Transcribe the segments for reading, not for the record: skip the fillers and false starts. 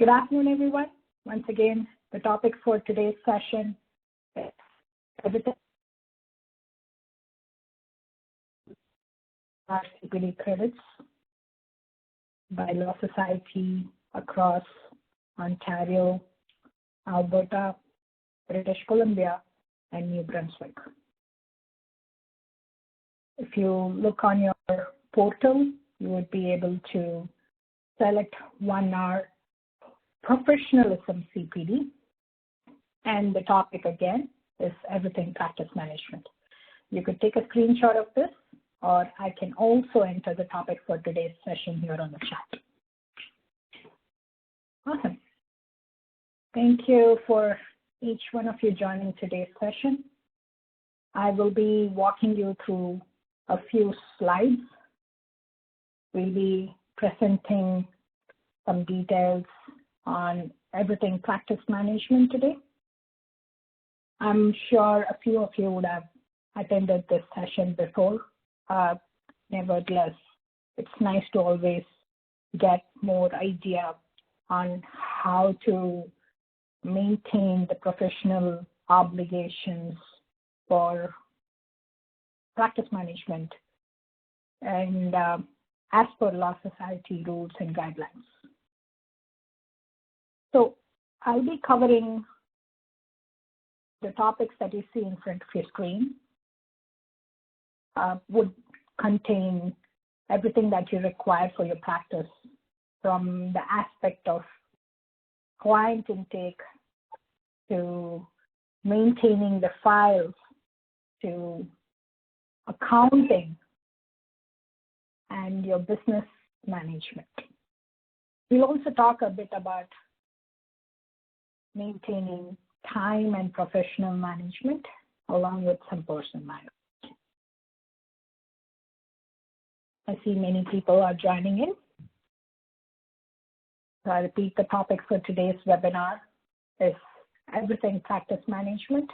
Good afternoon, everyone. Once again, the topic for today's session is everything CPD credits by Law Society across Ontario, Alberta, British Columbia, and New Brunswick. If you look on your portal, you would be able to select 1 hour professionalism CPD, and the topic again is everything practice management. You could take a screenshot of this, or I can also enter the topic for today's session here on the chat. Awesome. Thank you for each one of you joining today's session. I will be walking you through a few slides. We'll be presenting some details on everything practice management today. I'm sure a few of you would have attended this session before. Nevertheless, it's nice to always get more idea on how to maintain the professional obligations for practice management and as per Law Society rules and guidelines. So I'll be covering the topics that you see in front of your screen. Would contain everything that you require for your practice, from the aspect of client intake to maintaining the files to accounting and your business management. We'll also talk a bit about maintaining time and professional management along with some personal management. I see many people are joining in. So I repeat, the topic for today's webinar is everything practice management,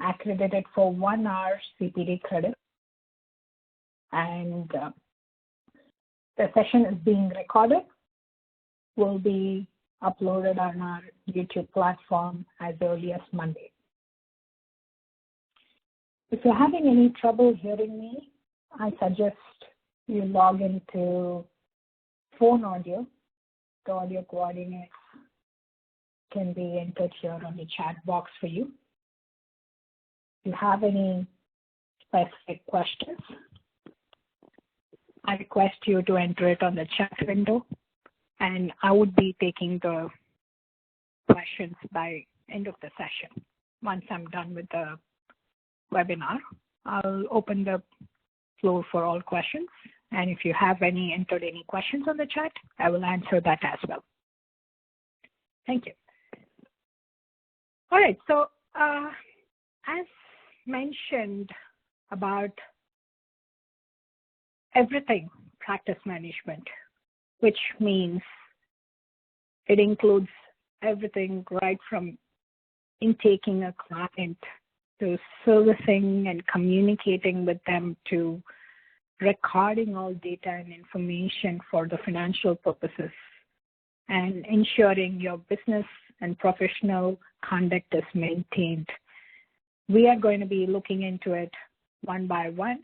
accredited for 1 hour CPD credit. And the session is being recorded, will be uploaded on our YouTube platform as early as Monday. If you're having any trouble hearing me, I suggest you log into phone audio. The audio coordinates can be entered here on the chat box for you. If you have any specific questions, I request you to enter it on the chat window, and I would be taking the questions by end of the session. Once I'm done with the webinar, I'll open the floor for all questions. And if you have entered any questions on the chat, I will answer that as well. Thank you. All right, so as mentioned about everything practice management, which means it includes everything right from intaking a client to servicing and communicating with them to recording all data and information for the financial purposes and ensuring your business and professional conduct is maintained. We are going to be looking into it one by one,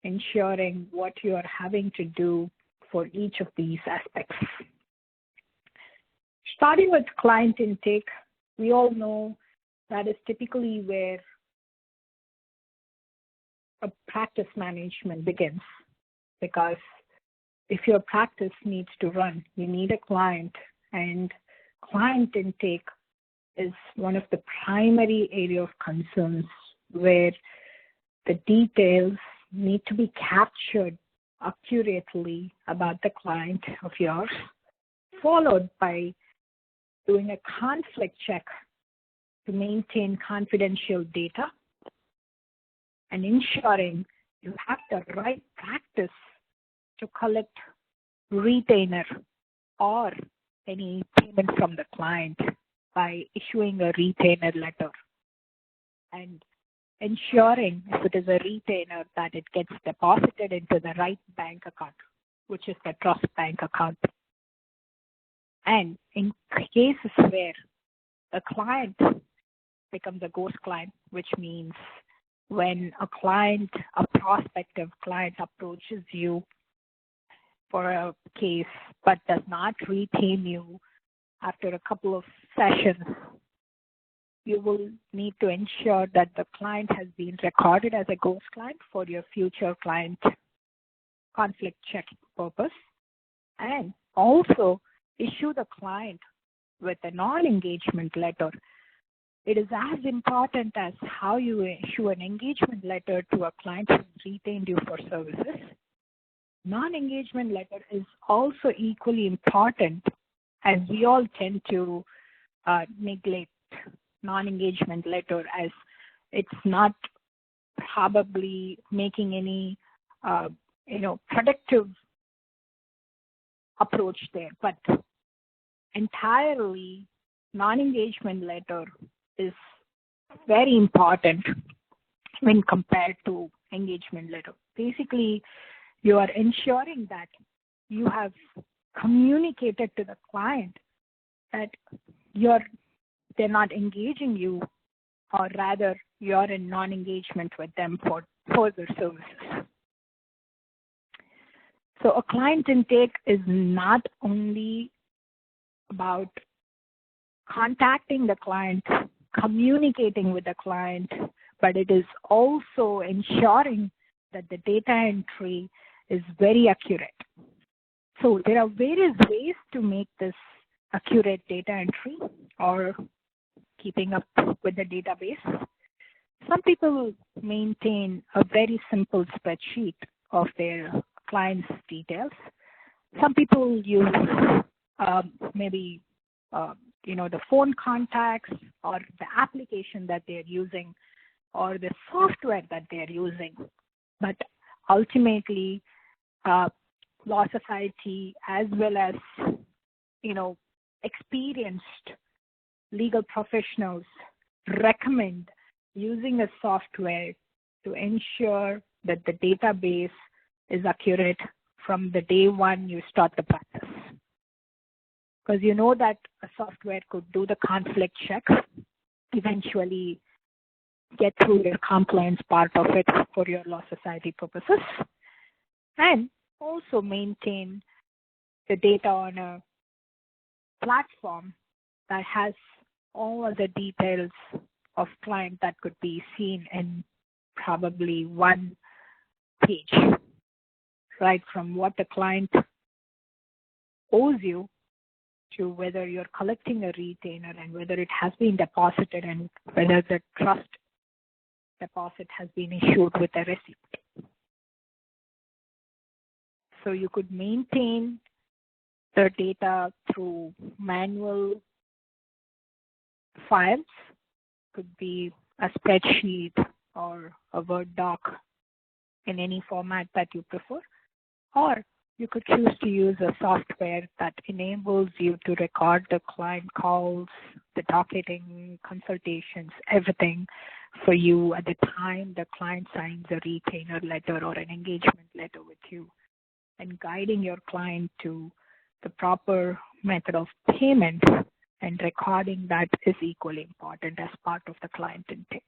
ensuring what you are having to do for each of these aspects. Starting with client intake, we all know that is typically where a practice management begins, because if your practice needs to run, you need a client, and client intake is one of the primary area of concerns where the details need to be captured accurately about the client of yours, followed by doing a conflict check to maintain confidential data and ensuring you have the right practice to collect retainer or any payment from the client by issuing a retainer letter, and ensuring if it is a retainer that it gets deposited into the right bank account, which is the trust bank account. And in cases where a client becomes a ghost client, which means when a prospective client approaches you for a case but does not retain you after a couple of sessions, you will need to ensure that the client has been recorded as a ghost client for your future client conflict checking purpose, and also issue the client with a non-engagement letter. It is as important as how you issue an engagement letter to a client who retained you for services. Non-engagement letter is also equally important, as we all tend to neglect non-engagement letter as it's not probably making any productive approach there. But entirely non-engagement letter is very important when compared to engagement letter. Basically, you are ensuring that you have communicated to the client that they're not engaging you, or rather you're in non-engagement with them for further services. So a client intake is not only about contacting the client, communicating with the client, but it is also ensuring that the data entry is very accurate. So there are various ways to make this accurate data entry or keeping up with the database. Some people maintain a very simple spreadsheet of their clients' details. Some people use the phone contacts or the application that they're using or the software that they're using. But ultimately, Law Society as well as experienced legal professionals recommend using a software to ensure that the database is accurate from the day one you start the practice. Because you know that a software could do the conflict check, eventually get through your compliance part of it for your Law Society purposes, and also maintain the data on a platform that has all of the details of client that could be seen in probably one page, right from what the client owes you to whether you're collecting a retainer and whether it has been deposited and whether the trust deposit has been issued with a receipt. So you could maintain the data through manual files, could be a spreadsheet or a Word doc in any format that you prefer, or you could choose to use a software that enables you to record the client calls, the docketing, consultations, everything for you at the time the client signs a retainer letter or an engagement letter with you, and guiding your client to the proper method of payment and recording that is equally important as part of the client intake.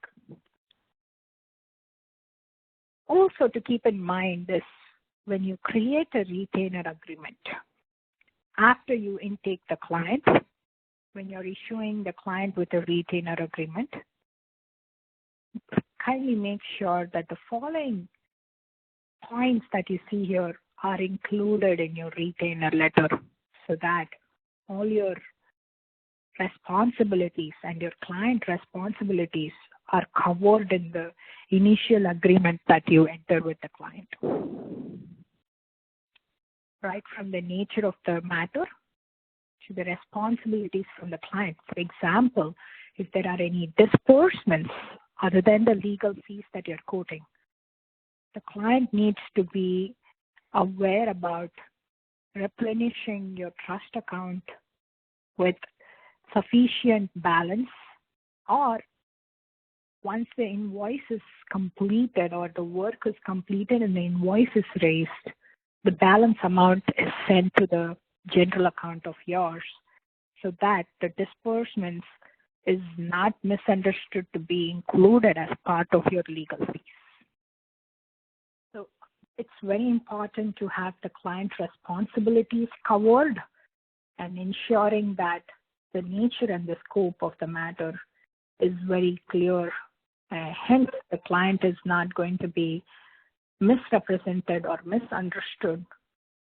Also, to keep in mind is when you create a retainer agreement, after you intake the client, when you're issuing the client with a retainer agreement, kindly make sure that the following points that you see here are included in your retainer letter so that all your responsibilities and your client responsibilities are covered in the initial agreement that you enter with the client. Right from the nature of the matter to the responsibilities from the client. For example, if there are any disbursements other than the legal fees that you're quoting, the client needs to be aware about replenishing your trust account with sufficient balance, or once the invoice is completed or the work is completed and the invoice is raised, the balance amount is sent to the general account of yours so that the disbursements is not misunderstood to be included as part of your legal fees. So it's very important to have the client responsibilities covered and ensuring that the nature and the scope of the matter is very clear. Hence, the client is not going to be misrepresented or misunderstood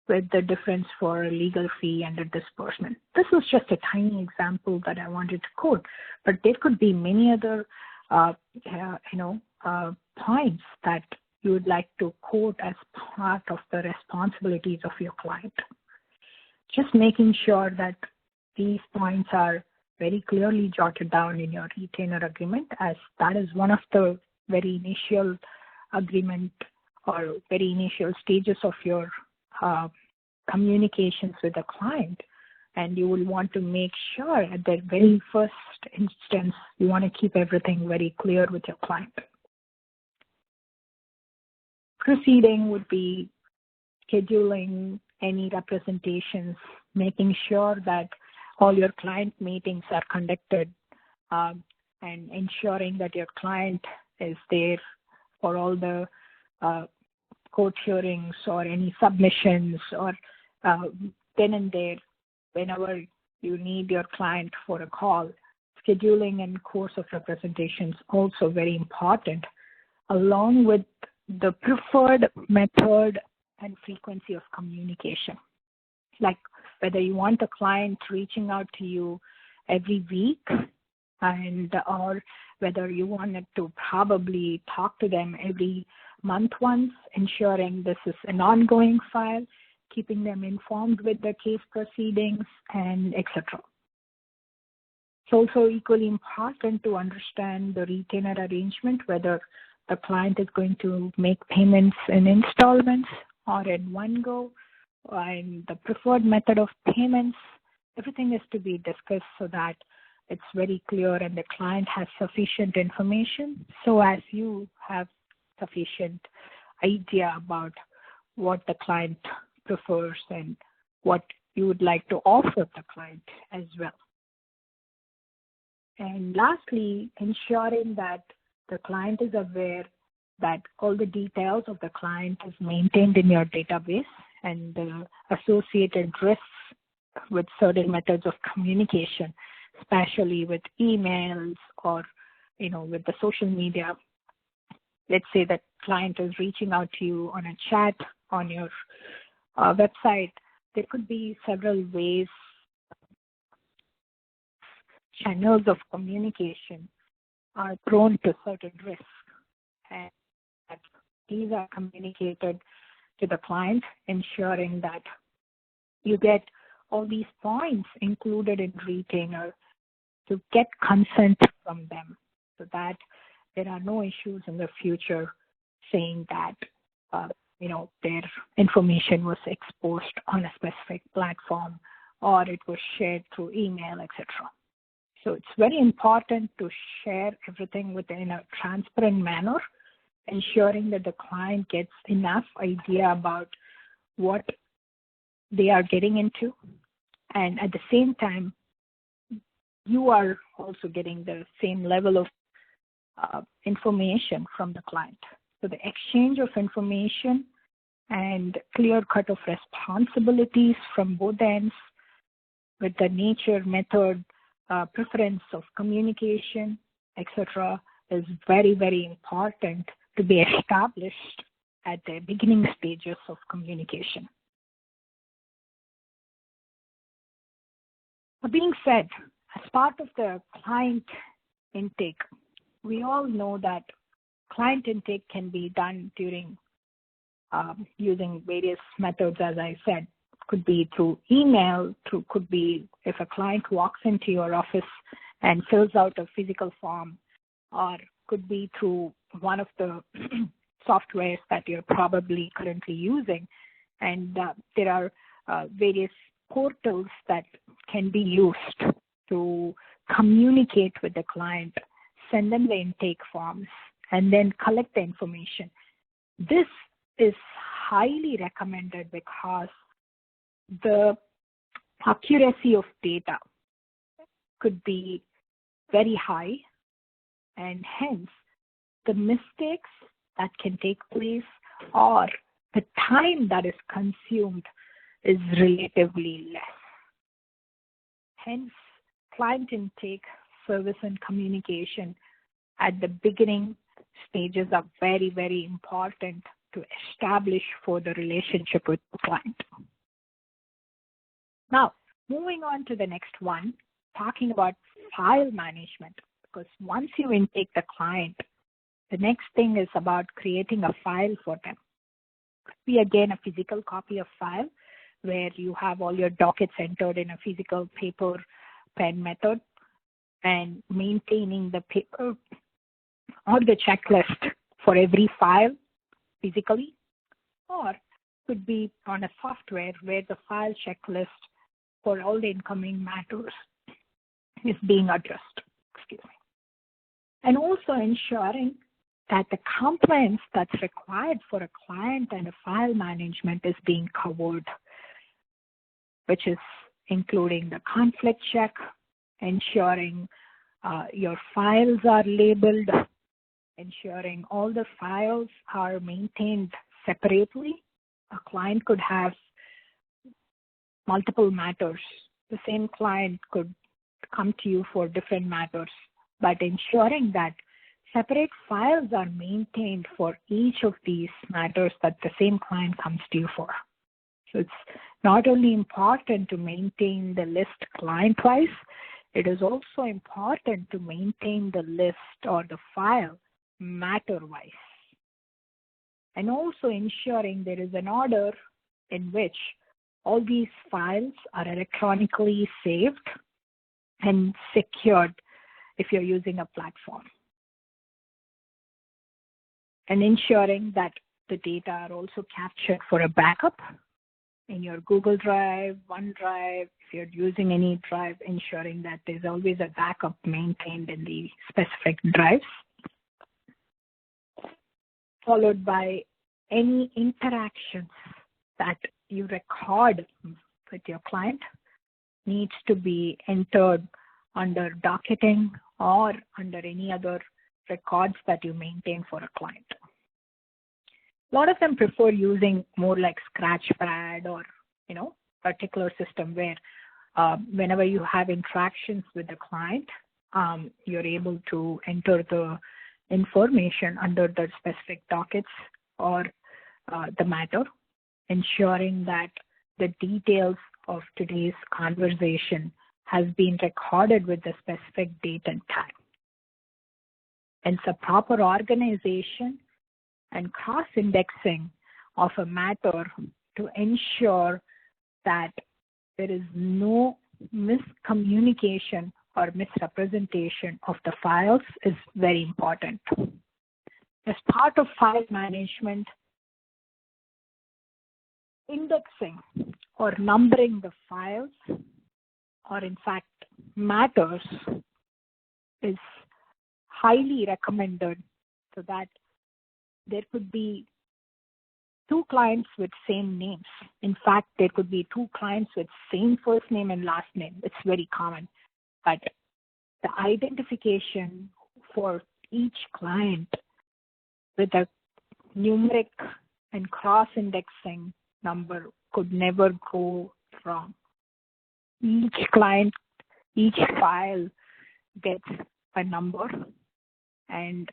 with the difference for a legal fee and a disbursement. This was just a tiny example that I wanted to quote, but there could be many other, points that you would like to quote as part of the responsibilities of your client. Just making sure that these points are very clearly jotted down in your retainer agreement, as that is one of the very initial agreement or very initial stages of your communications with the client. And you will want to make sure at the very first instance, you want to keep everything very clear with your client. Proceeding would be scheduling any representations, making sure that all your client meetings are conducted, and ensuring that your client is there for all the court hearings or any submissions, or then and there, whenever you need your client for a call. Scheduling and course of representations also very important, along with the preferred method and frequency of communication. Like whether you want a client reaching out to you every week, and or whether you wanted to probably talk to them every month once, ensuring this is an ongoing file, keeping them informed with the case proceedings, and etc. It's also equally important to understand the retainer arrangement, whether the client is going to make payments in installments or in one go, and the preferred method of payments. Everything is to be discussed so that it's very clear and the client has sufficient information, so as you have sufficient idea about what the client prefers and what you would like to offer the client as well. And lastly, ensuring that the client is aware that all the details of the client is maintained in your database, and the associated risks with certain methods of communication, especially with emails or with the social media. Let's say that client is reaching out to you on a chat on your website. There could be several ways, channels of communication are prone to certain risks, and these are communicated to the client, ensuring that you get all these points included in retainer to get consent from them, so that there are no issues in the future saying that their information was exposed on a specific platform or it was shared through email, etc. So it's very important to share everything within a transparent manner, ensuring that the client gets enough idea about what they are getting into, and at the same time, you are also getting the same level of information from the client. So the exchange of information and clear cut of responsibilities from both ends with the nature, method, preference of communication, etc., is very, very important to be established at the beginning stages of communication. That being said, as part of the client intake, we all know that client intake can be done during using various methods, as I said. Could be through email, could be if a client walks into your office and fills out a physical form, or could be through one of the softwares that you're probably currently using. And there are various portals that can be used to communicate with the client, send them the intake forms, and then collect the information. This is highly recommended because the accuracy of data could be very high, and hence the mistakes that can take place or the time that is consumed is relatively less. Hence, client intake, service, and communication at the beginning stages are very, very important to establish for the relationship with the client. Now, moving on to the next one, talking about file management, because once you intake the client, the next thing is about creating a file for them. Could be again a physical copy of file where you have all your dockets entered in a physical paper pen method and maintaining the paper or the checklist for every file physically, or could be on a software where the file checklist for all the incoming matters is being addressed. Excuse me. And also ensuring that the compliance that's required for a client and a file management is being covered, which is including the conflict check, ensuring your files are labeled, ensuring all the files are maintained separately. A client could have multiple matters. The same client could come to you for different matters, but ensuring that separate files are maintained for each of these matters that the same client comes to you for. So it's not only important to maintain the list client-wise, it is also important to maintain the list or the file matter-wise. And also ensuring there is an order in which all these files are electronically saved and secured if you're using a platform. And ensuring that the data are also captured for a backup in your Google Drive, OneDrive, if you're using any drive, ensuring that there's always a backup maintained in the specific drives, followed by any interactions that you record with your client needs to be entered under docketing or under any other records that you maintain for a client. A lot of them prefer using more like Scratchpad or, particular system where whenever you have interactions with the client, you're able to enter the information under the specific dockets or the matter, ensuring that the details of today's conversation has been recorded with the specific date and time. And so proper organization and cross-indexing of a matter to ensure that there is no miscommunication or misrepresentation of the files is very important. As part of file management, indexing or numbering the files, or in fact matters, is highly recommended so that there could be two clients with same names. In fact, there could be two clients with same first name and last name. It's very common. But the identification for each client with a numeric and cross-indexing number could never go wrong. Each client, each file gets a number, and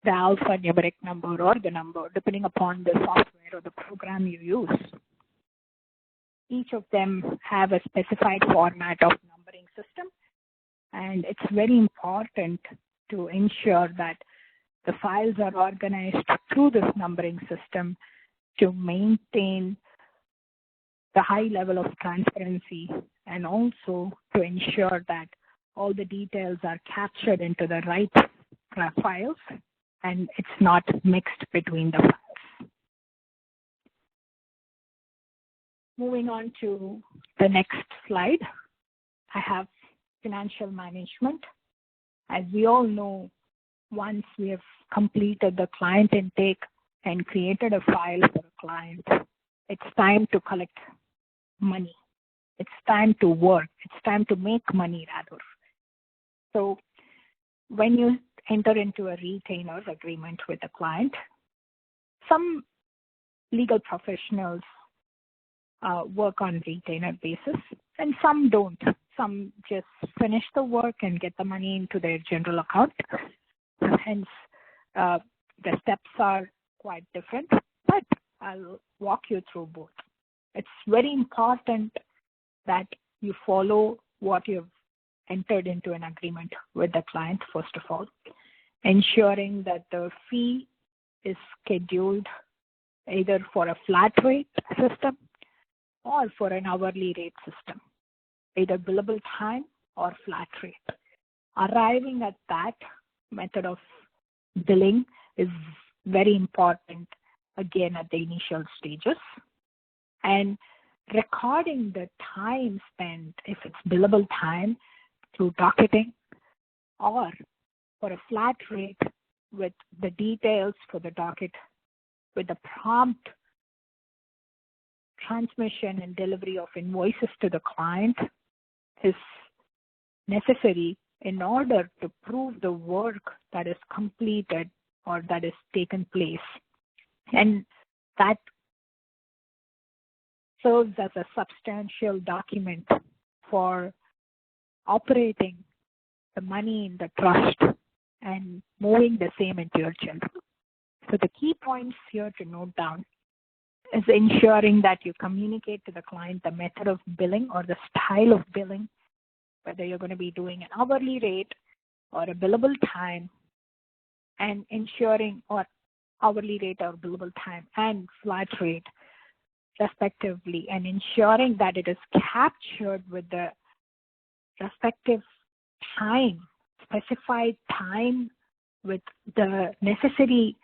the alphanumeric number or the number, depending upon the software or the program you use. Each of them have a specified format of numbering system, and it's very important to ensure that the files are organized through this numbering system to maintain the high level of transparency and also to ensure that all the details are captured into the right files and it's not mixed between the files. Moving on to the next slide, I have financial management. As we all know, once we have completed the client intake and created a file for a client, it's time to collect money. It's time to work. It's time to make money rather. So when you enter into a retainer agreement with a client, some legal professionals work on retainer basis and some don't. Some just finish the work and get the money into their general account. Hence, the steps are quite different, but I'll walk you through both. It's very important that you follow what you've entered into an agreement with the client, first of all, ensuring that the fee is scheduled either for a flat rate system or for an hourly rate system, either billable time or flat rate. Arriving at that method of billing is very important, again, at the initial stages. And recording the time spent, if it's billable time, through docketing, or for a flat rate with the details for the docket, with the prompt transmission and delivery of invoices to the client, is necessary in order to prove the work that is completed or that is taken place. And that serves as a substantial document for operating the money in the trust and moving the same into your general. So the key points here to note down is ensuring that you communicate to the client the method of billing or the style of billing, whether you're going to be doing an hourly rate or a billable time, and ensuring, or hourly rate or billable time and flat rate respectively, and ensuring that it is captured with the respective time, specified time, with the necessary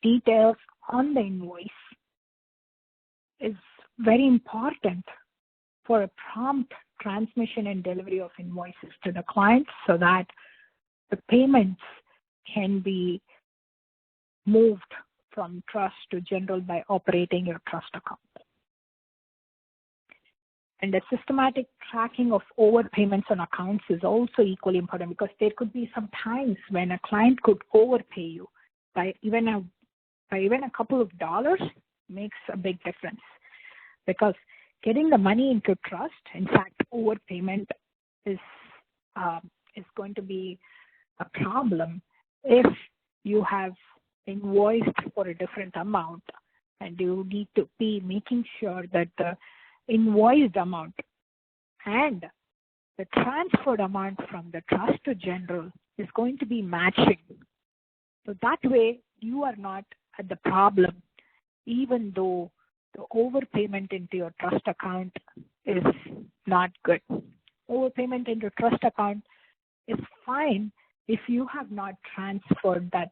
details on the invoice is very important for a prompt transmission and delivery of invoices to the client so that the payments can be moved from trust to general by operating your trust account. And the systematic tracking of overpayments on accounts is also equally important, because there could be some times when a client could overpay you by even a couple of dollars makes a big difference. Because getting the money into trust, in fact, overpayment is going to be a problem if you have invoiced for a different amount and you need to be making sure that the invoiced amount and the transferred amount from the trust to general is going to be matching. So that way you are not at the problem, even though the overpayment into your trust account is not good. Overpayment into trust account is fine if you have not transferred that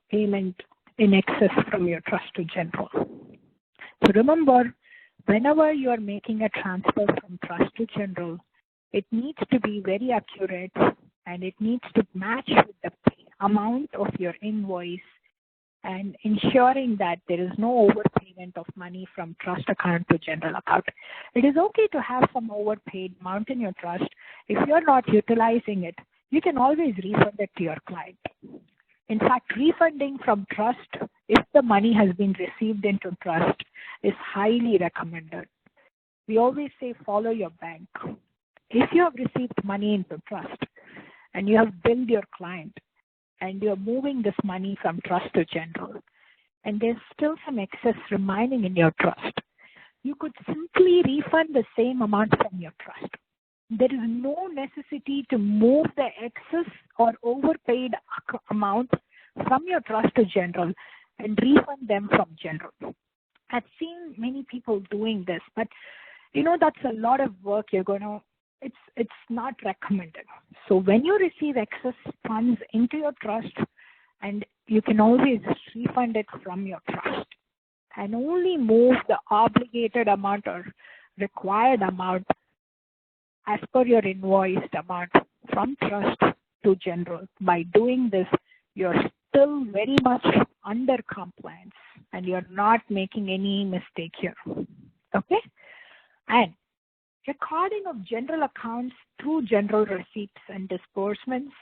payment in excess from your trust to general. So remember, whenever you are making a transfer from trust to general, it needs to be very accurate and it needs to match with the amount of your invoice, and ensuring that there is no overpayment of money from trust account to general account. It is okay to have some overpaid amount in your trust. If you're not utilizing it, you can always refund it to your client. In fact, refunding from trust, if the money has been received into trust, is highly recommended. We always say follow your bank. If you have received money into trust and you have billed your client and you're moving this money from trust to general, and there's still some excess remaining in your trust, you could simply refund the same amount from your trust. There is no necessity to move the excess or overpaid amount from your trust to general and refund them from general. I've seen many people doing this, but that's a lot of work. It's not recommended. So when you receive excess funds into your trust, and you can always refund it from your trust and only move the obligated amount or required amount as per your invoiced amount from trust to general. By doing this, you're still very much under compliance and you're not making any mistake here. Okay? And Recording of general accounts through general receipts and disbursements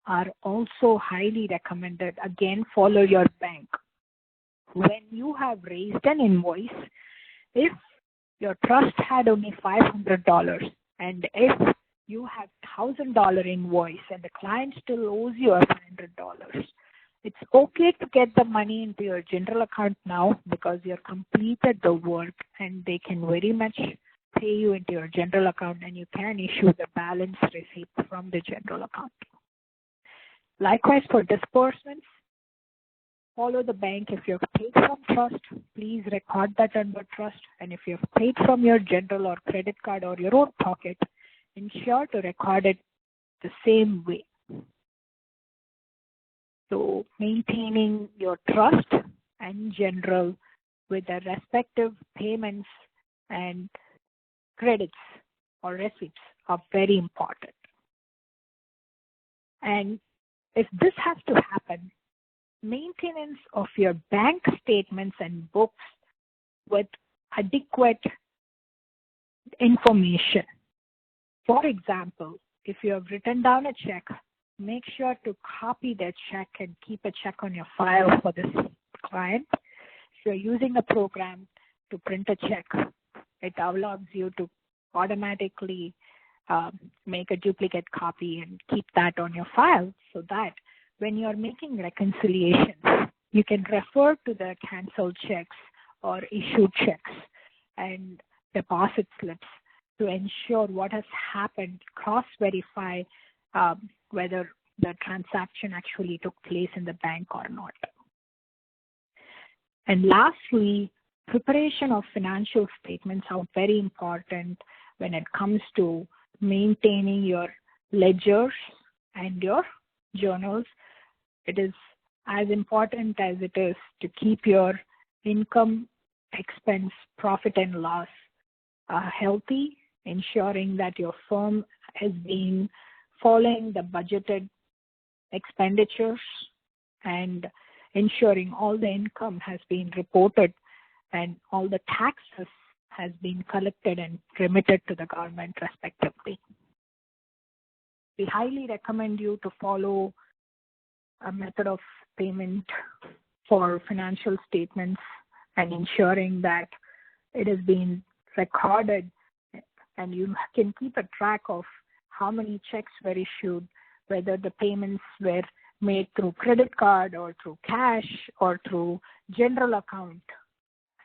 are also highly recommended. Again, follow your bank. When you have raised an invoice, if your trust had only $500 and if you have $1,000 invoice and the client still owes you $500, it's okay to get the money into your general account now because you have completed the work and they can very much pay you into your general account and you can issue the balance receipt from the general account. Likewise for disbursements, follow the bank. If you have paid from trust, please record that under trust. And if you have paid from your general or credit card or your own pocket, ensure to record it the same way. So maintaining your trust and general with the respective payments and credits or receipts are very important. And if this has to happen, maintenance of your bank statements and books with adequate information. For example, if you have written down a check, make sure to copy that check and keep a check on your file for this client. If you're using a program to print a check, it allows you to automatically make a duplicate copy and keep that on your file so that when you're making reconciliations, you can refer to the canceled checks or issued checks and deposit slips to ensure what has happened, cross-verify whether the transaction actually took place in the bank or not. And lastly, preparation of financial statements are very important when it comes to maintaining your ledgers and your journals. It is as important as it is to keep your income, expense, profit and loss healthy, ensuring that your firm has been following the budgeted expenditures and ensuring all the income has been reported and all the taxes has been collected and remitted to the government respectively. We highly recommend you to follow a method of payment for financial statements and ensuring that it has been recorded and you can keep a track of how many checks were issued, whether the payments were made through credit card or through cash or through general account.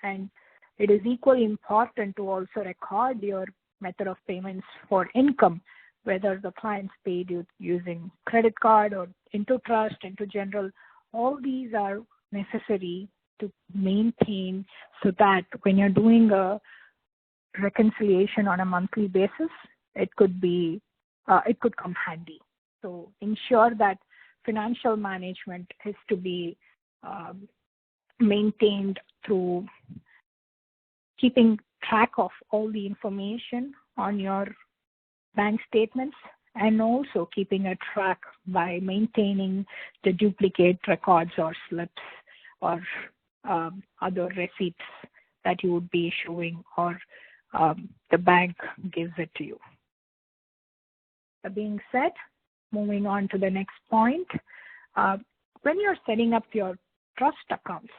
And it is equally important to also record your method of payments for income, whether the clients paid you using credit card or into trust, into general. All these are necessary to maintain so that when you're doing a reconciliation on a monthly basis, it could come handy. So ensure that financial management is to be maintained through keeping track of all the information on your bank statements and also keeping a track by maintaining the duplicate records or slips or other receipts that you would be issuing or the bank gives it to you. That being said, moving on to the next point, when you're setting up your trust accounts,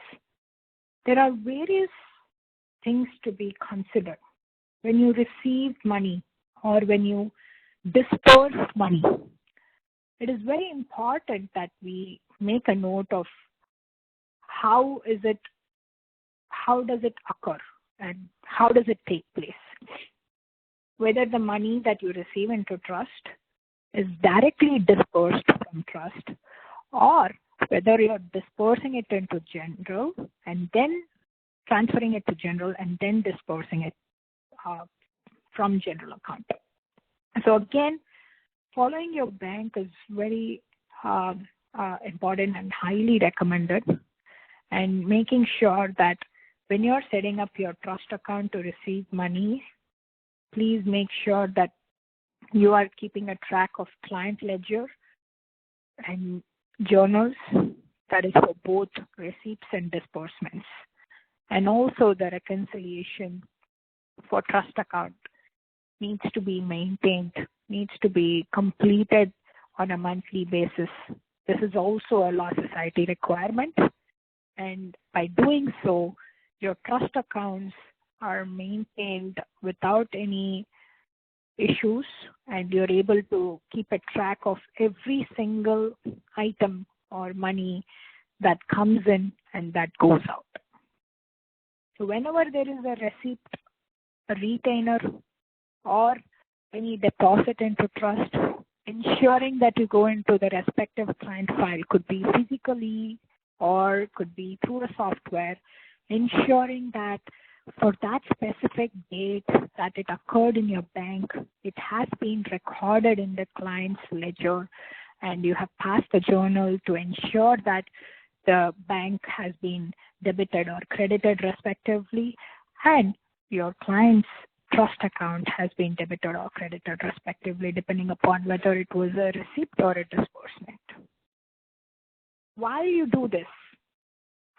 there are various things to be considered. When you receive money or when you disperse money, it is very important that we make a note of how does it occur and how does it take place. Whether the money that you receive into trust is directly dispersed from trust or whether you're dispersing it into general and then transferring it to general and then dispersing it from general account. So again, following your bank is very important and highly recommended, and making sure that when you're setting up your trust account to receive money, please make sure that you are keeping a track of client ledger and journals, that is for both receipts and disbursements, and also the reconciliation for trust account. needs to be maintained, needs to be completed on a monthly basis. This is also a law society requirement. And by doing so, your trust accounts are maintained without any issues, and you're able to keep a track of every single item or money that comes in and that goes out. So whenever there is a receipt, a retainer, or any deposit into trust, ensuring that you go into the respective client file, could be physically or could be through a software, ensuring that for that specific date that it occurred in your bank, it has been recorded in the client's ledger, and you have passed the journal to ensure that the bank has been debited or credited respectively, and your client's trust account has been debited or credited respectively, depending upon whether it was a receipt or a disbursement. While you do this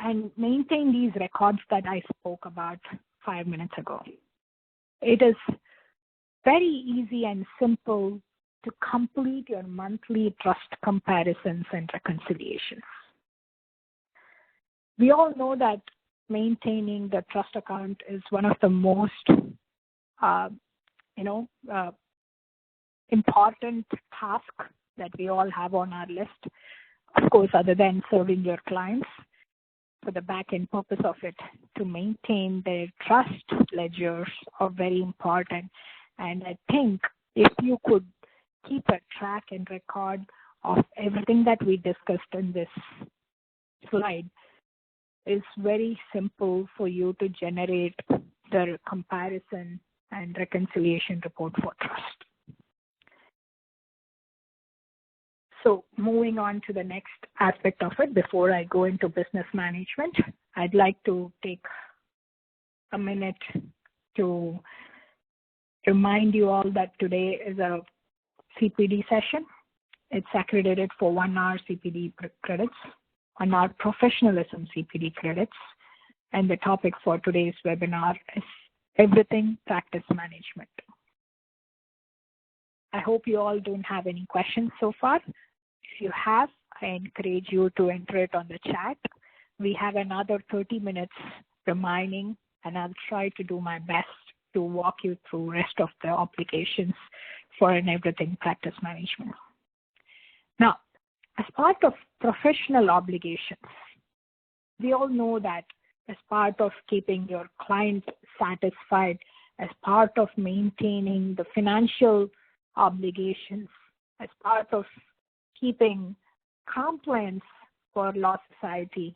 and maintain these records that I spoke about 5 minutes ago, it is very easy and simple to complete your monthly trust comparisons and reconciliations. We all know that maintaining the trust account is one of the most important tasks that we all have on our list. Of course, other than serving your clients, for the back-end purpose of it, to maintain their trust ledgers are very important. And I think if you could keep a track and record of everything that we discussed in this slide, it's very simple for you to generate the comparison and reconciliation report for trust. So moving on to the next aspect of it, before I go into business management, I'd like to take a minute to remind you all that today is a CPD session. It's accredited for 1 hour CPD credits, 1 hour professionalism CPD credits, and the topic for today's webinar is everything practice management. I hope you all don't have any questions so far. If you have, I encourage you to enter it on the chat. We have another 30 minutes remaining, and I'll try to do my best to walk you through the rest of the obligations for an everything practice management. Now, as part of professional obligations, we all know that as part of keeping your client satisfied, as part of maintaining the financial obligations, as part of keeping compliance for law society,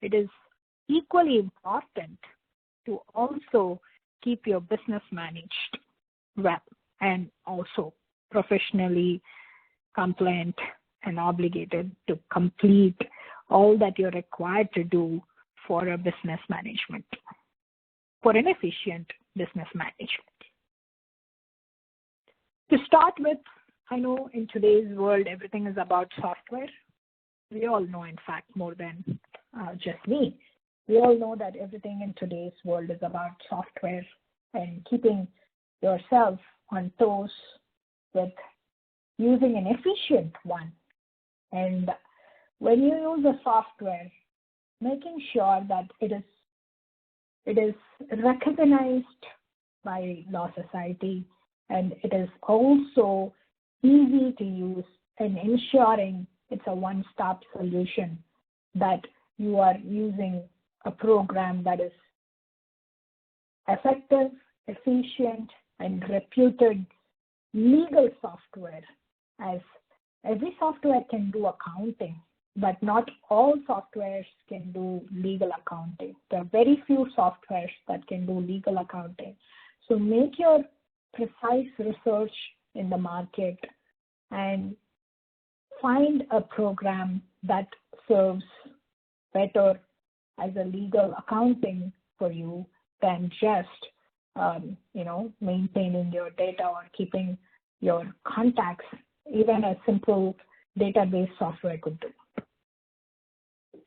it is equally important to also keep your business managed well and also professionally compliant and obligated to complete all that you're required to do for a business management, for an efficient business management. To start with, I know in today's world, everything is about software. We all know, in fact, more than just me. We all know that everything in today's world is about software and keeping yourself on toes with using an efficient one. And when you use a software, making sure that it is recognized by law society, and it is also easy to use, and ensuring it's a one-stop solution, that you are using a program that is effective, efficient, and reputed legal software. As every software can do accounting, but not all softwares can do legal accounting. There are very few softwares that can do legal accounting. So make your precise research in the market and find a program that serves better as a legal accounting for you than just maintaining your data or keeping your contacts. Even a simple database software could do.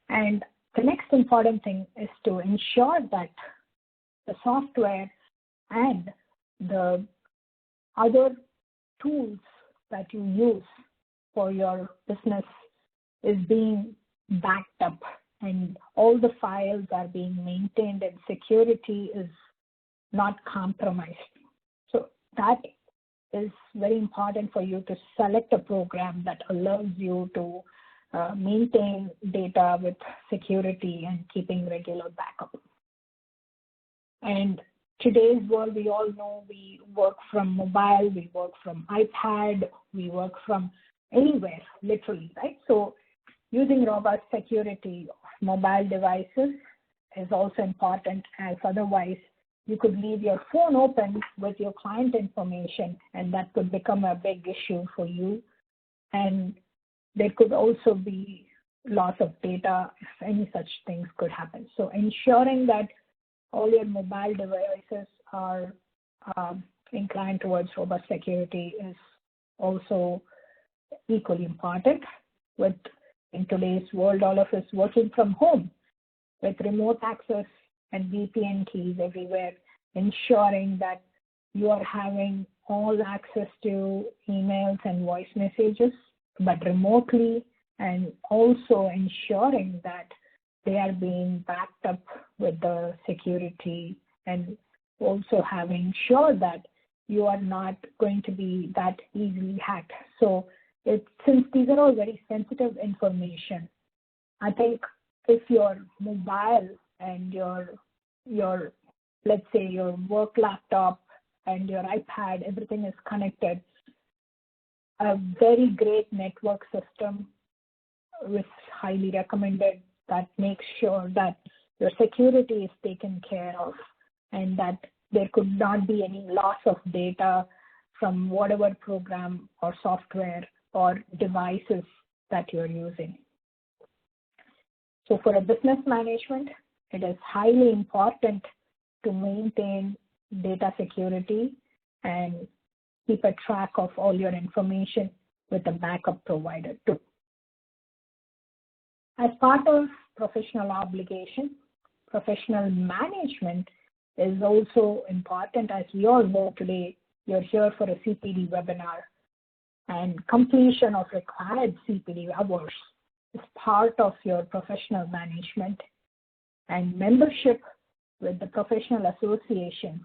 And the next important thing is to ensure that the software and the other tools that you use for your business is being backed up and all the files are being maintained and security is not compromised. So that is very important for you to select a program that allows you to maintain data with security and keeping regular backup. And today's world, we all know we work from mobile, we work from iPad, we work from anywhere, literally, right? So using robust security of mobile devices is also important, as otherwise you could leave your phone open with your client information and that could become a big issue for you. And there could also be loss of data if any such things could happen. So ensuring that all your mobile devices are inclined towards robust security is also equally important. With in today's world, all of us working from home with remote access and VPN keys everywhere, ensuring that you are having all access to emails and voice messages, but remotely, and also ensuring that they are being backed up with the security, and also having sure that you are not going to be that easily hacked. So since these are all very sensitive information, I think if your mobile and your let's say your work laptop and your iPad, everything is connected, a very great network system is highly recommended that makes sure that your security is taken care of and that there could not be any loss of data from whatever program or software or devices that you're using. So for a business management, it is highly important to maintain data security and keep a track of all your information with a backup provider too. As part of professional obligation, professional management is also important. As we all know today, you're here for a CPD webinar, and completion of required CPD hours is part of your professional management, and membership with the professional associations,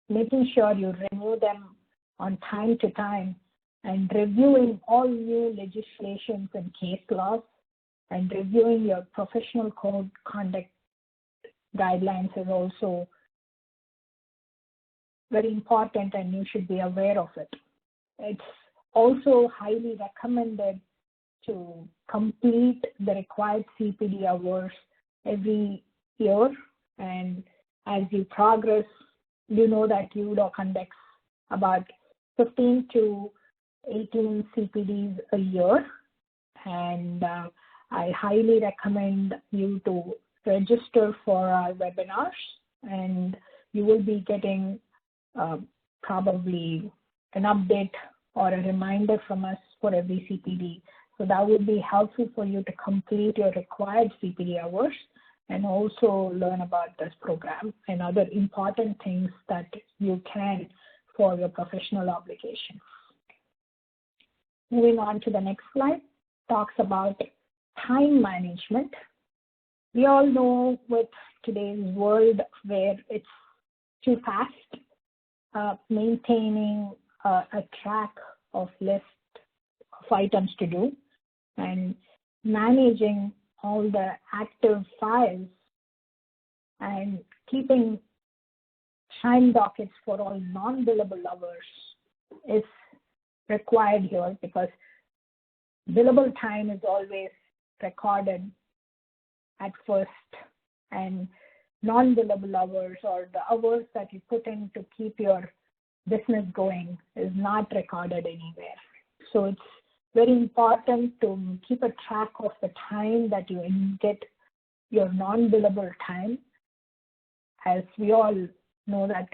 making sure you renew them on time to time, and reviewing all new legislations and case laws, and reviewing your professional code conduct guidelines is also very important, and you should be aware of it. It's also highly recommended to complete the required CPD hours every year, and as you progress, you know that uLaw conducts about 15 to 18 CPDs a year, and I highly recommend you to register for our webinars, and you will be getting probably an update or a reminder from us for every CPD. So that would be helpful for you to complete your required CPD hours and also learn about this program and other important things that you can for your professional obligations. Moving on to the next slide, talks about time management. We all know with today's world where it's too fast, maintaining a track of list of items to do and managing all the active files and keeping time dockets for all non-billable hours is required here, because billable time is always recorded at first, and non-billable hours, or the hours that you put in to keep your business going, is not recorded anywhere. So it's very important to keep a track of the time that you get your non-billable time, as we all know that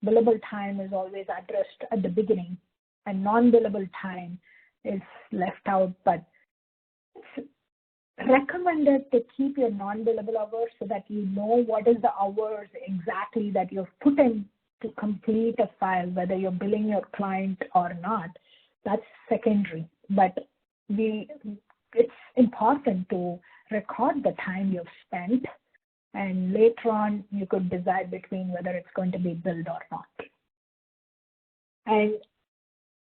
billable time is always addressed at the beginning and non-billable time is left out, but it's recommended to keep your non-billable hours so that you know what is the hours exactly that you've put in to complete a file, whether you're billing your client or not, that's secondary. But it's important to record the time you've spent, and later on you could decide between whether it's going to be billed or not. And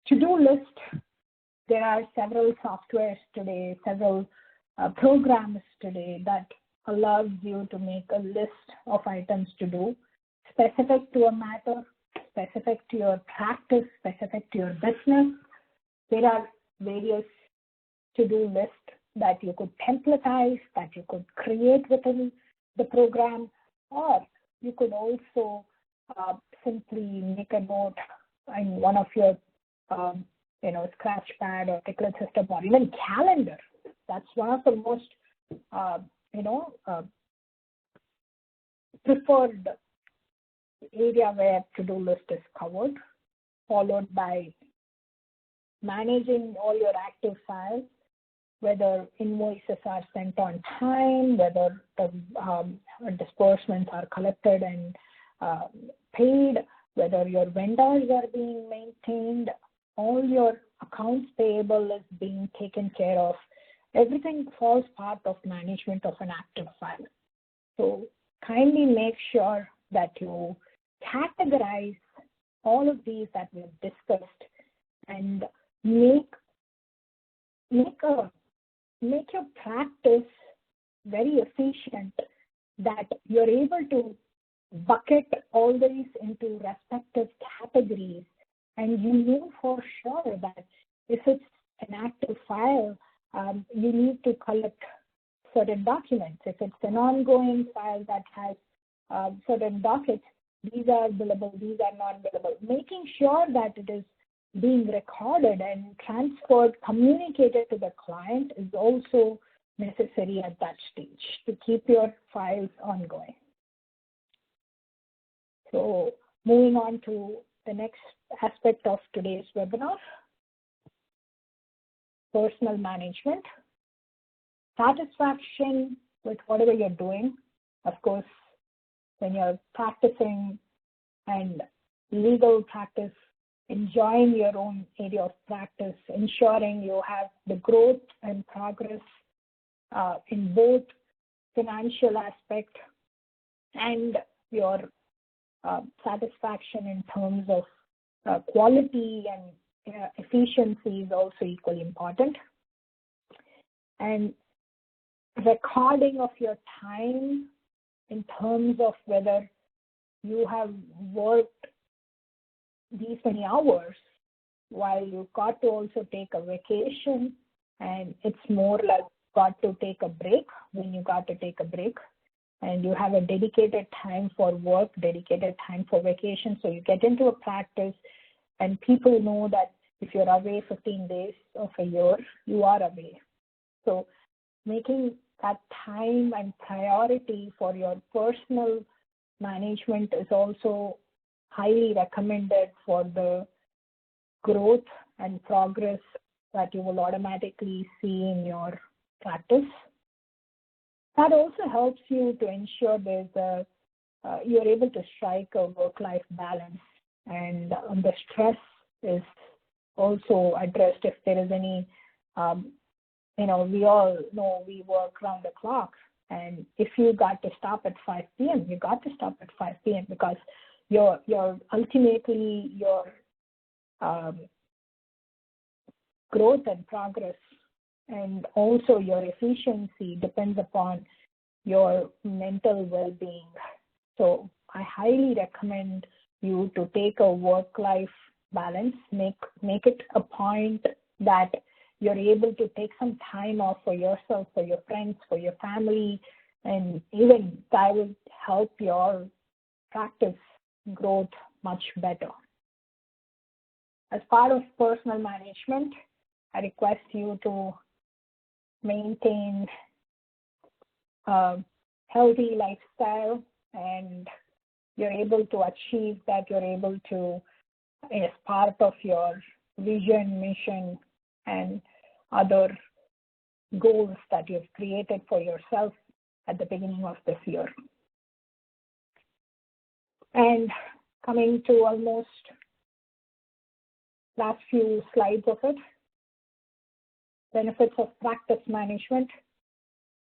to-do list, there are several softwares today, several programs today that allows you to make a list of items to do, specific to a matter, specific to your practice, specific to your business. There are various to-do lists that you could templatize, that you could create within the program, or you could also simply make a note in one of your Scratchpad or Ticklet system, or even calendar. That's one of the most preferred area where to-do list is covered, followed by managing all your active files, whether invoices are sent on time, whether the disbursements are collected and paid, whether your vendors are being maintained, all your accounts payable is being taken care of. Everything falls part of management of an active file. So kindly make sure that you categorize all of these that we've discussed and make your practice very efficient, that you're able to bucket all these into respective categories, and you know for sure that if it's an active file, you need to collect certain documents. If it's an ongoing file that has certain dockets, these are billable, these are non-billable. Making sure that it is being recorded and transferred, communicated to the client is also necessary at that stage to keep your files ongoing. So moving on to the next aspect of today's webinar, personal management. Satisfaction with whatever you're doing. Of course, when you're practicing and legal practice, enjoying your own area of practice, ensuring you have the growth and progress in both financial aspect and your satisfaction in terms of quality and efficiency is also equally important. And recording of your time in terms of whether you have worked these many hours, while you got to also take a vacation, and it's more like got to take a break when you got to take a break, and you have a dedicated time for work, dedicated time for vacation. So you get into a practice, and people know that if you're away 15 days of a year, you are away. So making that time and priority for your personal management is also highly recommended for the growth and progress that you will automatically see in your practice. That also helps you to ensure you're able to strike a work-life balance, and the stress is also addressed if there is any. We all know we work around the clock, and if you got to stop at 5 p.m., you got to stop at 5 p.m. because your ultimately your growth and progress and also your efficiency depends upon your mental well-being. So I highly recommend you to take a work-life balance, make it a point that you're able to take some time off for yourself, for your friends, for your family, and even that will help your practice growth much better. As part of personal management, I request you to maintain a healthy lifestyle, and you're able to achieve that. You're able to, as part of your vision, mission, and other goals that you've created for yourself at the beginning of this year. And coming to almost last few slides of it. Benefits of practice management.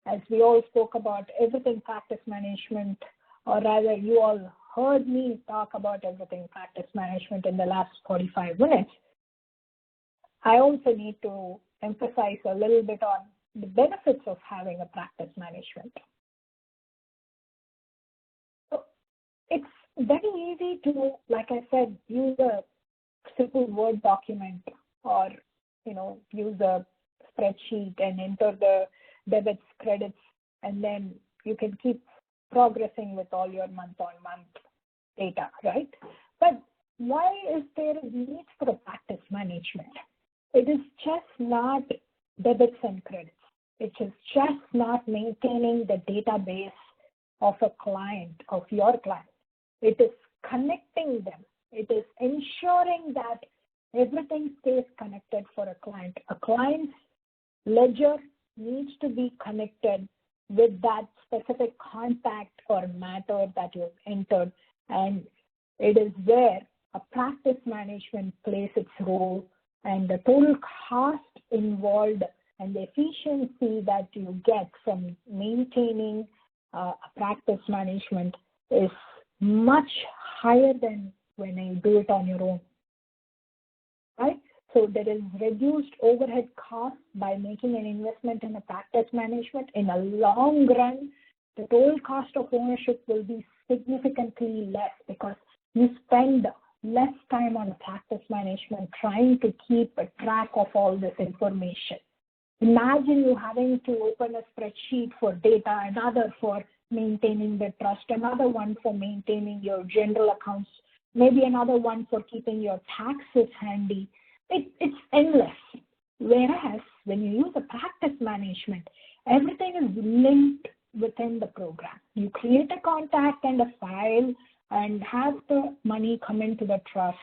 As we all spoke about everything practice management, or rather you all heard me talk about everything practice management in the last 45 minutes, I also need to emphasize a little bit on the benefits of having a practice management. So it's very easy to, like I said, use a simple Word document or, use a spreadsheet and enter the debits, credits, and then you can keep progressing with all your month-on-month data, right? But why is there a need for a practice management? It is just not debits and credits. It is just not maintaining the database of a client, of your client. It is connecting them. It is ensuring that everything stays connected for a client. A client's ledger needs to be connected with that specific contact or matter that you've entered, and it is where a practice management plays its role, and the total cost involved and the efficiency that you get from maintaining a practice management is much higher than when you do it on your own, right? So there is reduced overhead costs by making an investment in a practice management. In a long run, the total cost of ownership will be significantly less because you spend less time on practice management trying to keep a track of all this information. Imagine you having to open a spreadsheet for data, another for maintaining the trust, another one for maintaining your general accounts, maybe another one for keeping your taxes handy. It's endless. Whereas when you use a practice management, everything is linked within the program. You create a contact and a file and have the money come into the trust,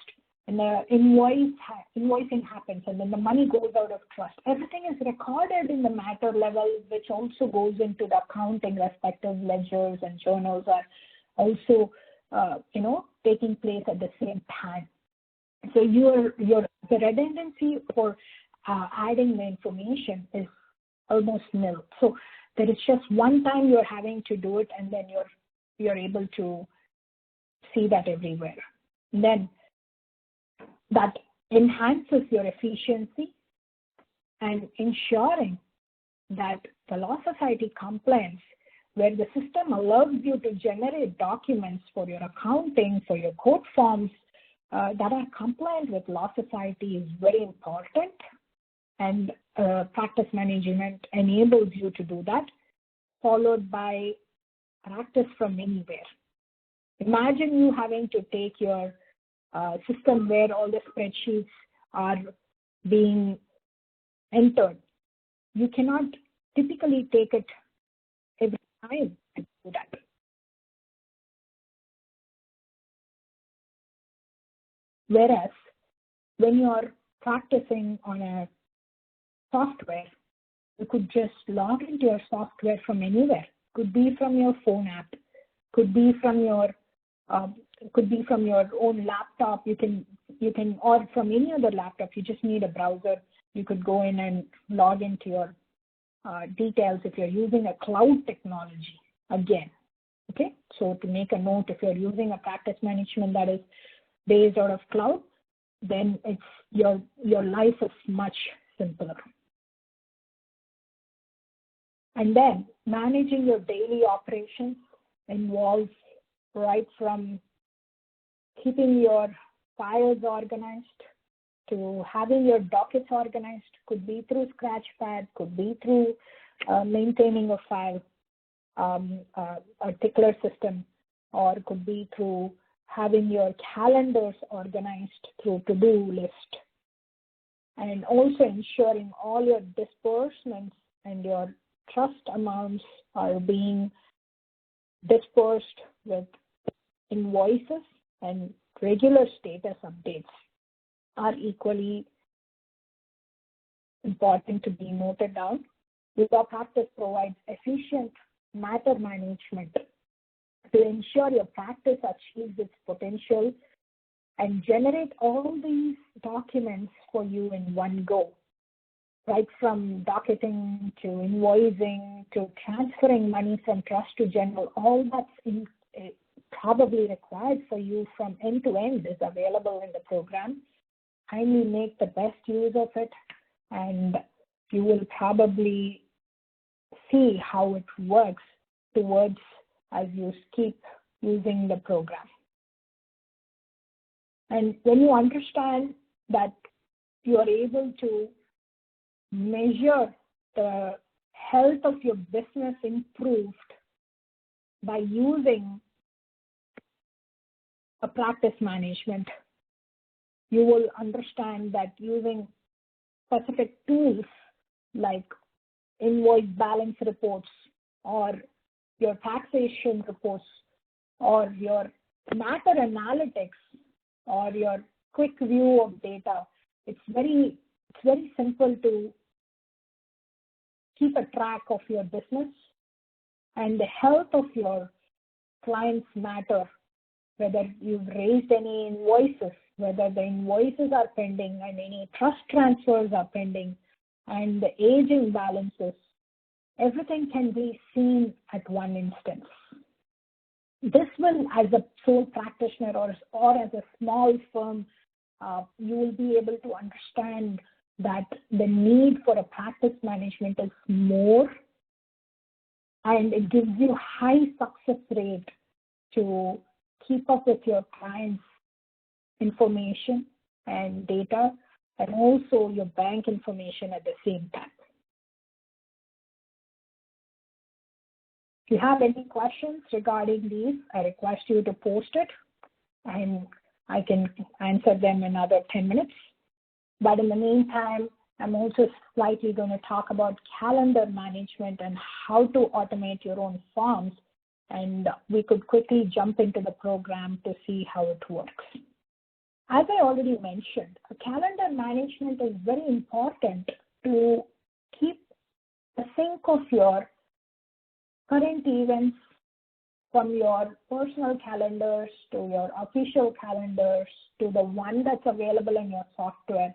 and the invoicing happens, and then the money goes out of trust. Everything is recorded in the matter level, which also goes into the accounting. Respective ledgers and journals are also, taking place at the same time. So the redundancy for adding the information is almost nil. So there is just one time you're having to do it, and then you're able to see that everywhere. And then that enhances your efficiency and ensuring that the Law Society compliance, where the system allows you to generate documents for your accounting, for your court forms that are compliant with Law Society, is very important. And practice management enables you to do that, followed by practice from anywhere. Imagine you having to take your system where all the spreadsheets are being entered. You cannot typically take it every time and do that. Whereas when you are practicing on a software, you could just log into your software from anywhere. Could be from your phone app, could be from your own laptop. You can, or from any other laptop. You just need a browser. You could go in and log into your details if you're using a cloud technology. Again, okay. So to make a note, if you're using a practice management that is based out of cloud, then it's your life is much simpler. And then managing your daily operations involves right from keeping your files organized to having your dockets organized. Could be through Scratchpad, could be through maintaining a file, a tickler system, or could be through having your calendars organized through to-do list, and also ensuring all your disbursements and your trust amounts are being dispersed with invoices, and regular status updates are equally important to be noted down. uLawPractice provides efficient matter management to ensure your practice achieves its potential and generate all these documents for you in one go, right from docketing to invoicing to transferring money from trust to general. All that's probably required for you from end to end is available in the program. Kindly make the best use of it, and you will probably see how it works towards as you keep using the program. And when you understand that you are able to measure the health of your business improved by using a practice management, you will understand that using specific tools like invoice balance reports or your taxation reports or your matter analytics or your quick view of data, it's very simple to keep a track of your business and the health of your clients matter, whether you've raised any invoices, whether the invoices are pending and any trust transfers are pending, and the aging balances. Everything can be seen at one instance. This will, as a sole practitioner or as a small firm, you will be able to understand that the need for a practice management is more, and it gives you high success rate to keep up with your clients' information and data, and also your bank information at the same time. If you have any questions regarding these, I request you to post it, and I can answer them in another 10 minutes. But in the meantime, I'm also slightly going to talk about calendar management and how to automate your own forms, and we could quickly jump into the program to see how it works. As I already mentioned, a calendar management is very important to keep a sync of your current events from your personal calendars to your official calendars to the one that's available in your software,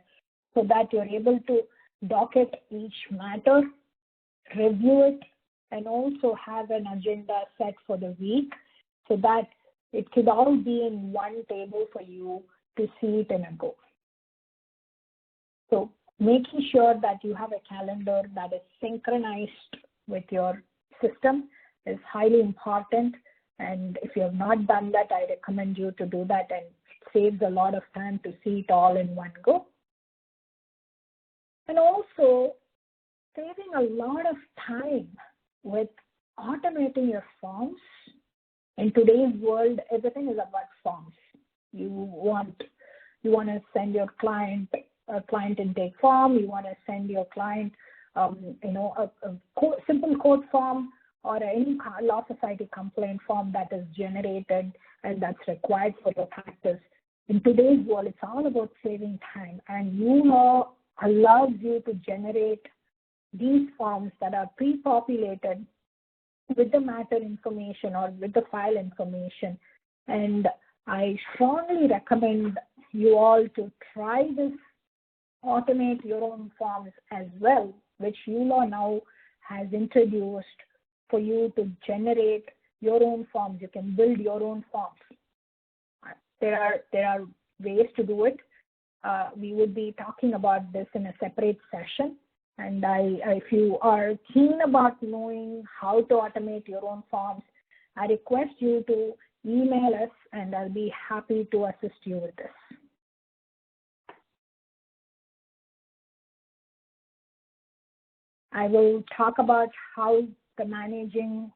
so that you're able to docket each matter, review it, and also have an agenda set for the week so that it could all be in one table for you to see it in a go. So making sure that you have a calendar that is synchronized with your system is highly important. And if you have not done that, I recommend you to do that, and it saves a lot of time to see it all in one go. And also saving a lot of time with automating your forms. In today's world, everything is about forms. You want to send your client a client intake form. You want to send your client, a simple code form or any law society complaint form that is generated and that's required for your practice. In today's world, it's all about saving time, and uLaw allows you to generate these forms that are pre-populated with the matter information or with the file information. And I strongly recommend you all to try this, automate your own forms as well, which uLaw now has introduced for you to generate your own forms. You can build your own forms. There are ways to do it. We would be talking about this in a separate session. And if you are keen about knowing how to automate your own forms, I request you to email us, and I'll be happy to assist you with this. I will talk about how the managing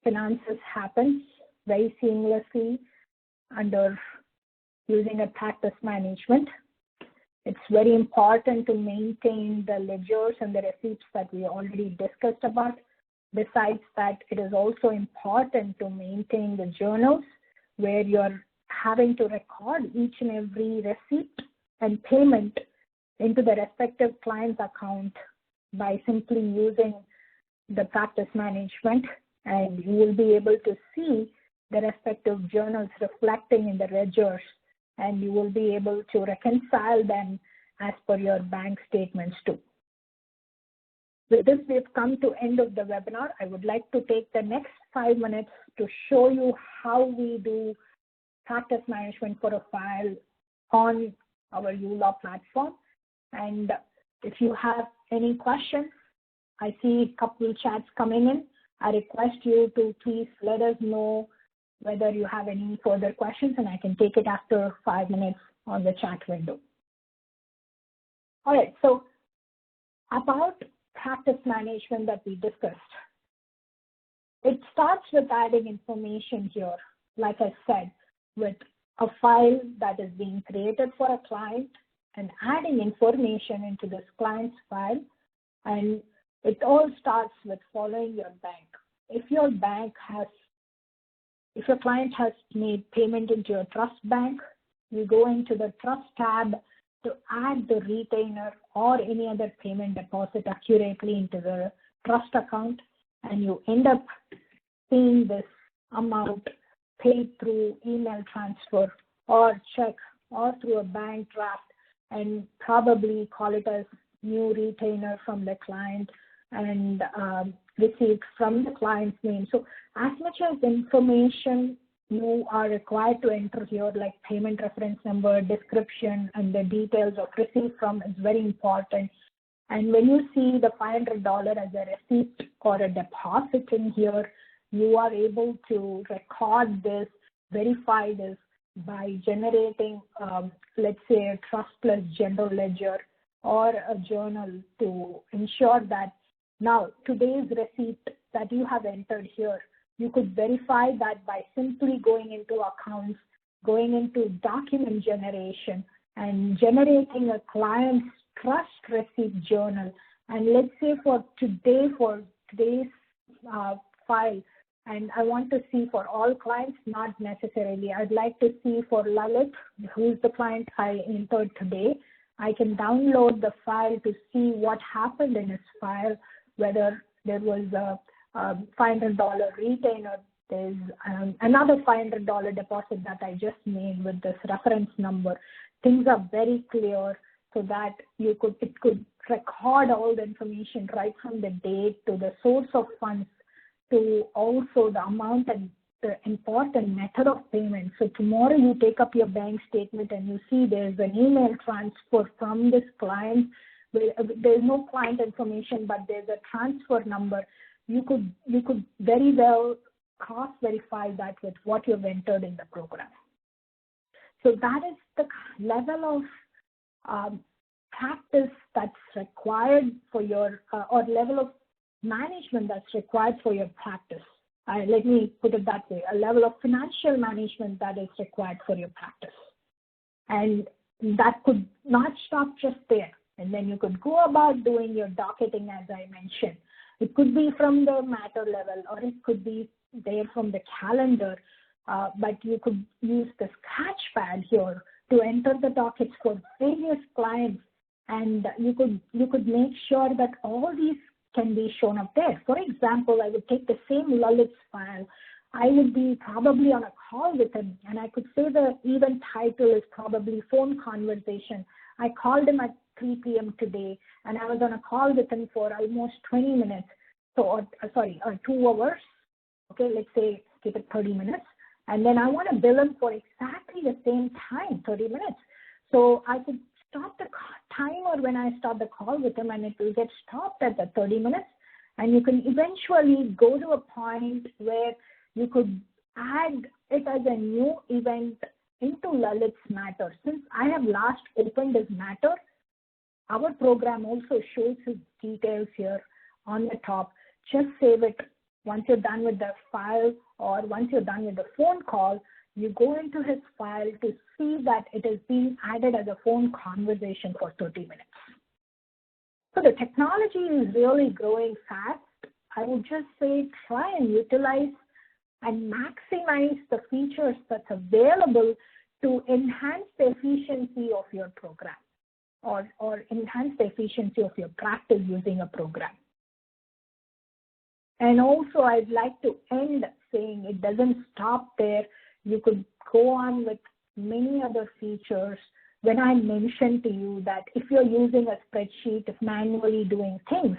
finances happens very seamlessly under using a practice management. It's very important to maintain the ledgers and the receipts that we already discussed about. Besides that, it is also important to maintain the journals where you're having to record each and every receipt and payment into the respective client's account by simply using the practice management, and you will be able to see the respective journals reflecting in the ledgers, and you will be able to reconcile them as per your bank statements too. With this, we've come to end of the webinar. I would like to take the next 5 minutes to show you how we do practice management for a file on our uLaw platform. And if you have any questions, I see a couple chats coming in. I request you to please let us know whether you have any further questions, and I can take it after 5 minutes on the chat window. All right, so about practice management that we discussed. It starts with adding information here, like I said, with a file that is being created for a client and adding information into this client's file. And it all starts with following your bank. If your client has made payment into your trust bank, you go into the trust tab to add the retainer or any other payment deposit accurately into the trust account, and you end up seeing this amount paid through email transfer or check or through a bank draft, and probably call it as new retainer from the client and received from the client's name. So as much as information you are required to enter here, like payment reference number, description, and the details of receipt from, is very important. And when you see the $500 as a receipt or a deposit in here, you are able to record this, verify this by generating, let's say, a Trust Plus general ledger or a journal to ensure that now today's receipt that you have entered here, you could verify that by simply going into accounts, going into document generation, and generating a client's trust receipt journal. And let's say for today's file, and I want to see for all clients, not necessarily. I'd like to see for Lalit, who's the client I entered today. I can download the file to see what happened in his file, whether there was a $500 retainer, there's another $500 deposit that I just made with this reference number. Things are very clear so that it could record all the information right from the date to the source of funds to also the amount and the important method of payment. So tomorrow you take up your bank statement and you see there's an email transfer from this client. There's no client information, but there's a transfer number. You could very well cross-verify that with what you've entered in the program. So that is the level of practice that's required for your, or level of management that's required for your practice. Let me put it that way, a level of financial management that is required for your practice. And that could not stop just there. And then you could go about doing your docketing, as I mentioned. It could be from the matter level, or it could be there from the calendar, but you could use the Sketchpad here to enter the dockets for various clients, and you could make sure that all these can be shown up there. For example, I would take the same Lalit's file. I would be probably on a call with him, and I could say the event title is probably phone conversation. I called him at 3 p.m. today, and I was on a call with him for almost 20 minutes. So, or 2 hours. Okay, let's say keep it 30 minutes. And then I want to bill him for exactly the same time, 30 minutes. So I could stop the timer when I start the call with him, and it will get stopped at the 30 minutes. And you can eventually go to a point where you could add it as a new event into Lalit's matter. Since I have last opened his matter, our program also shows his details here on the top. Just save it. Once you're done with the file or once you're done with the phone call, you go into his file to see that it is being added as a phone conversation for 30 minutes. So the technology is really growing fast. I would just say try and utilize and maximize the features that's available to enhance the efficiency of your program or enhance the efficiency of your practice using a program. And also, I'd like to end saying it doesn't stop there. You could go on with many other features. When I mentioned to you that if you're using a spreadsheet of manually doing things,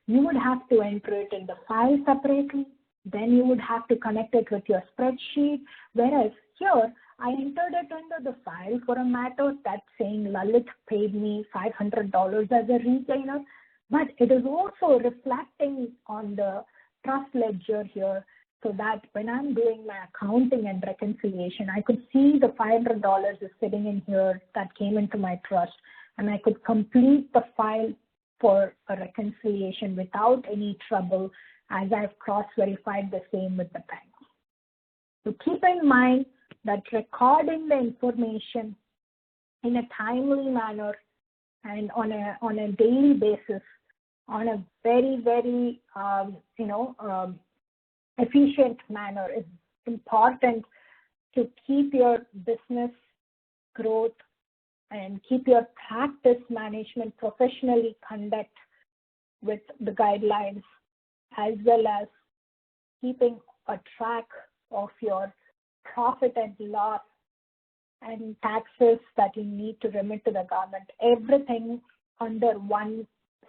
you would have to enter it in the file separately. Then you would have to connect it with your spreadsheet. Whereas here, I entered it under the file for a matter that's saying Lalit paid me $500 as a retainer, but it is also reflecting on the trust ledger here, so that when I'm doing my accounting and reconciliation, I could see the $500 is sitting in here that came into my trust, and I could complete the file for a reconciliation without any trouble, as I've cross-verified the same with the bank. So keep in mind that recording the information in a timely manner and on a daily basis, on a very, very efficient manner is important to keep your business growth and keep your practice management professionally conduct with the guidelines, as well as keeping a track of your profit and loss and taxes that you need to remit to the government, everything under one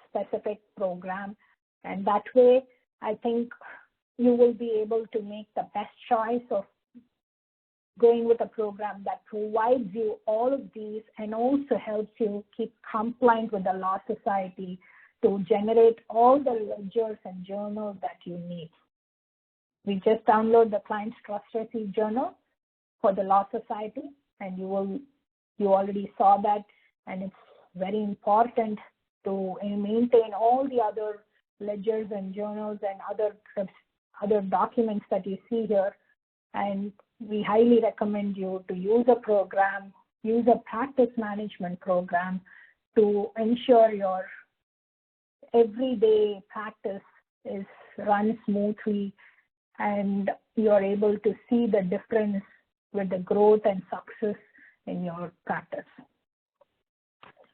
specific program. And that way, I think you will be able to make the best choice of going with a program that provides you all of these and also helps you keep compliant with the Law Society to generate all the ledgers and journals that you need. We just download the Client's Trust Receipt Journal for the Law Society, and you already saw that, and it's very important to maintain all the other ledgers and journals and other documents that you see here. And we highly recommend you to use a practice management program to ensure your everyday practice is run smoothly and you're able to see the difference with the growth and success in your practice.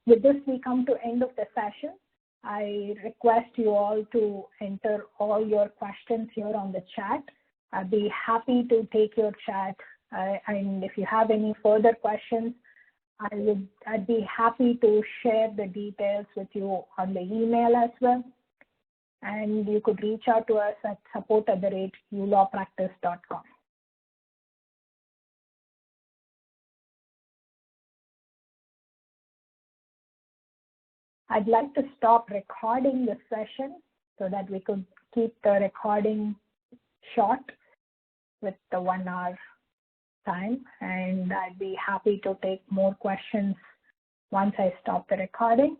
With this, we come to end of the session. I request you all to enter all your questions here on the chat. I'd be happy to take your chat. And if you have any further questions, I'd be happy to share the details with you on the email as well. And you could reach out to us at support@uLawPractice.com. I'd like to stop recording the session so that we could keep the recording short with the 1 hour time, and I'd be happy to take more questions once I stop the recording.